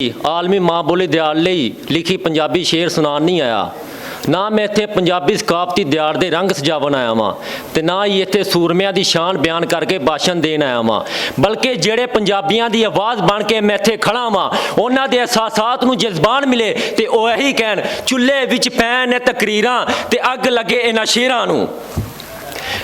आलमी माँ बोली दिहाड़ ਲਈ ਲਿਖੀ ਪੰਜਾਬੀ ਸ਼ੇਰ ਸੁਣਾਉਣ ਨਹੀਂ ਆਇਆ। ਨਾ ਮੈਂ ਇੱਥੇ ਪੰਜਾਬੀ ਸਕਾਫਤੀ ਦਿਹਾੜ ਦੇ ਰੰਗ ਸਜਾਵਣ ਆਇਆ ਵਾਂ ਤੇ ਨਾ ਹੀ ਇੱਥੇ ਸੂਰਮਿਆਂ ਦੀ ਸ਼ਾਨ ਬਿਆਨ ਕਰਕੇ ਭਾਸ਼ਣ ਦੇਣ ਆਇਆ ਵਾਂ, ਬਲਕਿ ਜਿਹੜੇ ਪੰਜਾਬੀਆਂ ਦੀ ਆਵਾਜ਼ ਬਣ ਕੇ ਮੈਂ ਇੱਥੇ ਖੜਾ ਵਾਂ ਉਹਨਾਂ ਦੇ ਅਹਿਸਾਸਾਤ ਨੂੰ ਜਜ਼ਬਾਨ ਮਿਲੇ ਤੇ ਉਹ ਇਹੀ ਕਹਿਣ ਚੁੱਲ੍ਹੇ ਵਿੱਚ ਪੈਣ ਇਹ ਤਕਰੀਰਾਂ ਤੇ ਅੱਗ ਲੱਗੇ ਇਹਨਾਂ ਸ਼ੇਰਾਂ ਨੂੰ।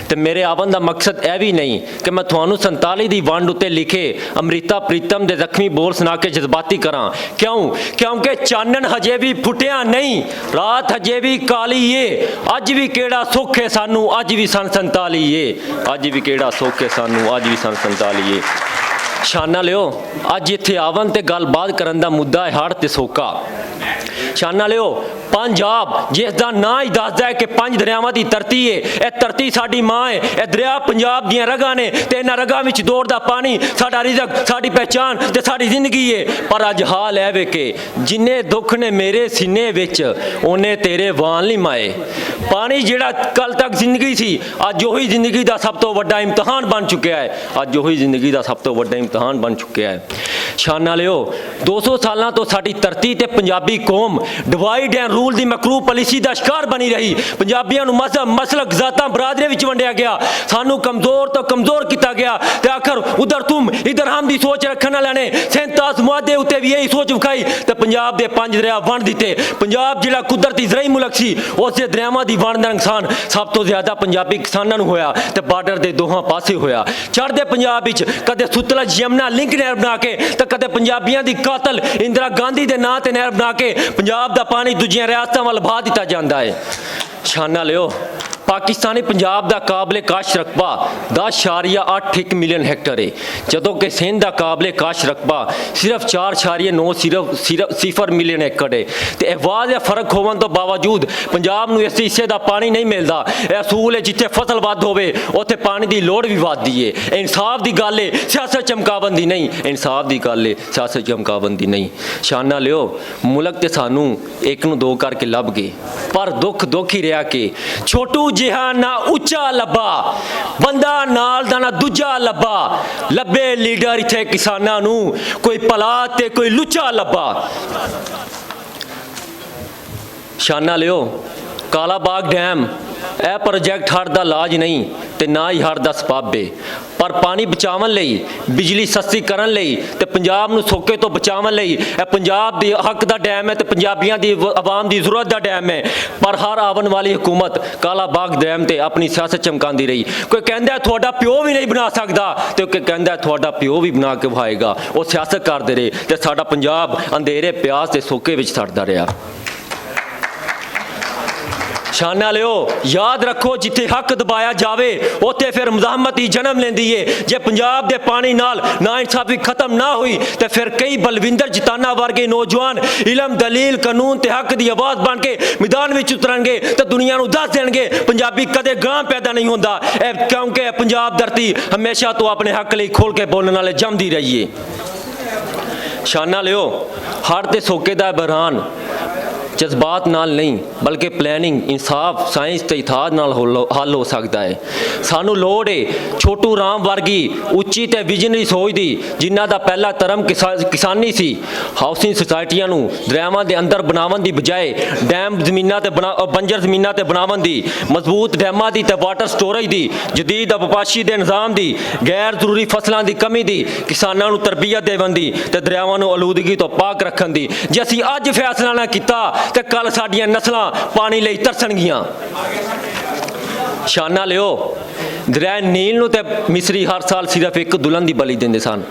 ਤੇ ਮੇਰੇ ਆਵਨ ਦਾ ਮਕਸਦ ਇਹ ਵੀ ਨਹੀਂ ਕਿ ਮੈਂ ਤੁਹਾਨੂੰ 47 ਦੀ ਵੰਡ ਉੱਤੇ ਲਿਖੇ ਅੰਮ੍ਰਿਤਾ ਪ੍ਰੀਤਮ ਦੇ ਜ਼ਖਮੀ ਬੋਲ ਸੁਣਾ ਕੇ ਜਜ਼ਬਾਤੀ ਕਰਾਂ। ਕਿਉਂਕਿ ਚਾਨਣ ਹਜੇ ਵੀ ਫੁੱਟਿਆ ਨਹੀਂ, ਰਾਤ ਹਜੇ ਵੀ ਕਾਲੀ ਏ, ਅੱਜ ਵੀ ਕਿਹੜਾ ਸੁੱਖ ਹੈ ਸਾਨੂੰ, ਅੱਜ ਵੀ ਸਨ 47 ਏ, ਅੱਜ ਵੀ ਕਿਹੜਾ ਸੁੱਖ ਹੈ ਸਾਨੂੰ, ਅੱਜ ਵੀ ਸਨ 47 ਏ। ਸ਼ਾਨਾ ਲਿਓ ਅੱਜ ਇੱਥੇ ਆਵਨ ਤੇ ਗੱਲਬਾਤ ਕਰਨ ਦਾ ਮੁੱਦਾ ਹੈ ਹੜ੍ਹ ਤੇ ਸੋਕਾ। ਸ਼ਾਨਾ ਲਿਓ पंजाब जिसका ना ही दसदा है कि 5 दरियावां की धरती है, यह धरती साडी माँ है, यह दरिया पंजाब दियां रगां ने ते इन्हां रगां विच दौड़दा पानी साडा रिज़क, साडी पहचान ते साडी जिंदगी है। पर अज हाल है वे कि जिन्ने दुख ने मेरे सीने विच उन्ने तेरे वाल नहीं माए। पानी जिहड़ा कल तक जिंदगी सी अज उही जिंदगी का सब तो वड्डा इम्तिहान बन चुकिया है, अज उही जिंदगी का सब तो वड्डा इम्तिहान बन चुकिया है। शाना लियो 200 सालों तो साडी धरती ते पंजाबी कौम डिवाइड एंड रूल दी मकरूह पॉलिसी का शिकार बनी रही। पंजाबियों नूं मजहब मसलक जातां बरादरी विच वंडिया गया, सानू कमजोर तो कमजोर किया गया ते आखिर उधर तुम इधर हम दी सोच रखने वाले ने 37 मुआदे उत्ते भी यही सोच विखाई ते पंजाब दे 5 दरिया वंड दिते। पंजाब जिहड़ा कुदरती ज़राई मुल्क सी उस दे दरियावां दी वंड दा नुकसान सब तो ज़्यादा पंजाबी किसानां नूं होया ते बार्डर दे दोहां पासे होया। चढ़दे पंजाब विच कदे सतलुज यमुना लिंक नहर बना के ते कदे पंजाबियां दी कातल इंदिरा गांधी दे नां ते नहर बना के पंजाब दा पानी दूजियां रियासतां वल बहा दिता जाता है। शाना लियो पाकिस्तानी पंजाब का काबले काश रकबा 10.81 मिलियन हैक्टर है, जदों कि सिंध का काबले काश रकबा सिर्फ 4.9 मिलियन एकड़ है। तो वाज या फर्क होने तो बावजूद पंजाब नूं इस हिस्से का पानी नहीं मिलता। यह असूल है जिथे फसल वध होवे उत्थे पानी की लोड़ भी वधदी है। इंसाफ की गल है, सियासत चमकावन दी नहीं, इंसाफ की गल है, सियासत चमकावन दी नहीं। शाना लियो मुल्क ते सानू एक नूं दो करके लभ गए, पर दुख दुख ही रहा कि छोटू जिहा ना उच्चा लब्बा बंदा नाल दा ना दूजा लब्बा, लब्बे लीडर इत्थे किसानां नूं कोई भला ते कोई लुच्चा लब्बा। शाना लियो कालाबाग डैम यह प्रोजैक्ट हड़ का इलाज नहीं ते ना ही हड़ का सबब है, पर पानी बचावन लई बिजली सस्ती करन लई ते पंजाब नूं सोके तो बचावन लई यह पंजाब दी हक दा डैम है ते पंजाबियां दी आवाम दी जरूरत दा डैम है। पर हर आवन वाली हुकूमत कालाबाग डैम ते अपनी सियासत चमकांदी रही। कोई कहंदा तुहाडा प्यो भी नहीं बना सकदा ते कोई कहंदा तुहाडा प्यो भी बना के विखाएगा। वो सियासत करदे रहे ते साडा पंजाब अंधेरे प्यास ते सोके विच सड़दा रहा। शाना लियो याद रखो जिथे हक दबाया जावे उत्थे फिर मुजाहमत ही जन्म लेंदी है। जे पंजाब दे पानी नाल ना इंसाफी खत्म ना हुई तो फिर कई बलविंदर जिताना वर्गे नौजवान इलम दलील कानून ते हक की आवाज़ बन के मैदान में उतरनगे तो दुनिया नूं दस देणगे पंजाबी कदे गां पैदा नहीं होंदा, क्योंकि पंजाब धरती हमेशा तो अपने हक लई खोल के बोलने वाले जमदी रही है। शाना लियो हड़ ते सोके दा बहरान जज्बात नाल नहीं बल्कि प्लैनिंग इंसाफ साइंस ते इतिहाद नाल हल हो सकता है। सानू लोड़ है छोटू राम वर्गी उच्ची ते विजनरी सोच दी जिन्हां दा पहला धर्म किसानी सी। हाउसिंग सोसाइटियां नूं दरियावां दे अंदर बनावन दी बजाय डैम जमीनां ते बंजर जमीनां ते बनावन दी, मजबूत डैमां दी ते वाटर स्टोरेज दी, जदीद आबपाशी दे निज़ाम दी, गैर जरूरी फसलों की कमी दी, किसानां नूं तरबियत देवन दी ते दरियावां नूं आलूदगी तो पाक रखन दी। जे असीं अज फैसला ना कीता ते कल साडियां नस्लां पानी लई तरसणगियां। शाना लियो दरिया नील नूं ते मिसरी हर साल सिर्फ एक दुल्हन की बलि देंदे सन,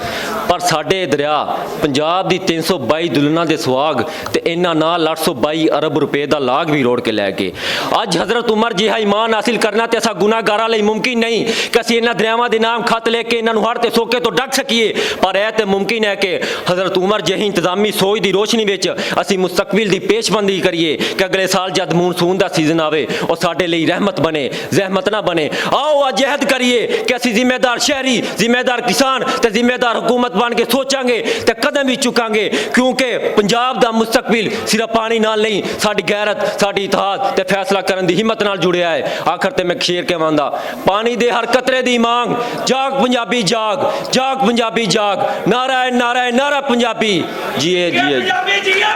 पर साडे दरिया पंजाब की 322 दुल्हनां दे सुहाग ते इन्हां नाल 822 अरब रुपए का लाग भी रोड़ के लै गए। अज हज़रत उमर जिहा ईमान हासिल करना ते असां गुनाहगारां लई मुमकिन नहीं कि असीं इन्हां दरियावां दे नाम खत लेके इन्हां नूं हड़ ते सोके तो ढक सकीए, पर यह तो मुमकिन है कि हज़रत उमर जिही इंतजामी सोच की रोशनी विच असीं मुस्तकबिल की पेशबंदी करिए कि अगले साल जद मूनसून का सीजन आवे और साडे लई रहमत बने जहमत ना बने। आओ अज ਅਹਿਦ ਕਰੀਏ ਕਿ ਅਸੀਂ ਜ਼ਿੰਮੇਦਾਰ ਸ਼ਹਿਰੀ, ਜ਼ਿੰਮੇਦਾਰ ਕਿਸਾਨ ਤੇ ਜ਼ਿੰਮੇਦਾਰ ਹਕੂਮਤ ਬਣ ਕੇ ਸੋਚਾਂਗੇ ਤੇ ਕਦਮ ਵੀ ਚੁੱਕਾਂਗੇ, ਕਿਉਂਕਿ ਪੰਜਾਬ ਦਾ ਮੁਸਤਕਬਲ ਸਿਰਫ ਪਾਣੀ ਨਾਲ ਨਹੀਂ, ਸਾਡੀ ਗੈਰਤ, ਸਾਡੀ ਇਤਿਹਾਦ ਤੇ ਫੈਸਲਾ ਕਰਨ ਦੀ ਹਿੰਮਤ ਨਾਲ ਜੁੜਿਆ ਹੈ। ਆਖਰ ਤੇ ਮੈਂ ਸ਼ੇਰ ਕਹਾਂਗਾ, ਪਾਣੀ ਦੇ ਹਰ ਕਤਰੇ ਦੀ ਮੰਗ, ਜਾਗ ਪੰਜਾਬੀ ਜਾਗ, ਜਾਗ ਪੰਜਾਬੀ ਜਾਗ, ਨਾਰਾ ਹੈ ਨਾਰਾ ਹੈ ਨਾਰਾ ਪੰਜਾਬੀ, ਜੀਏ ਜੀਏ।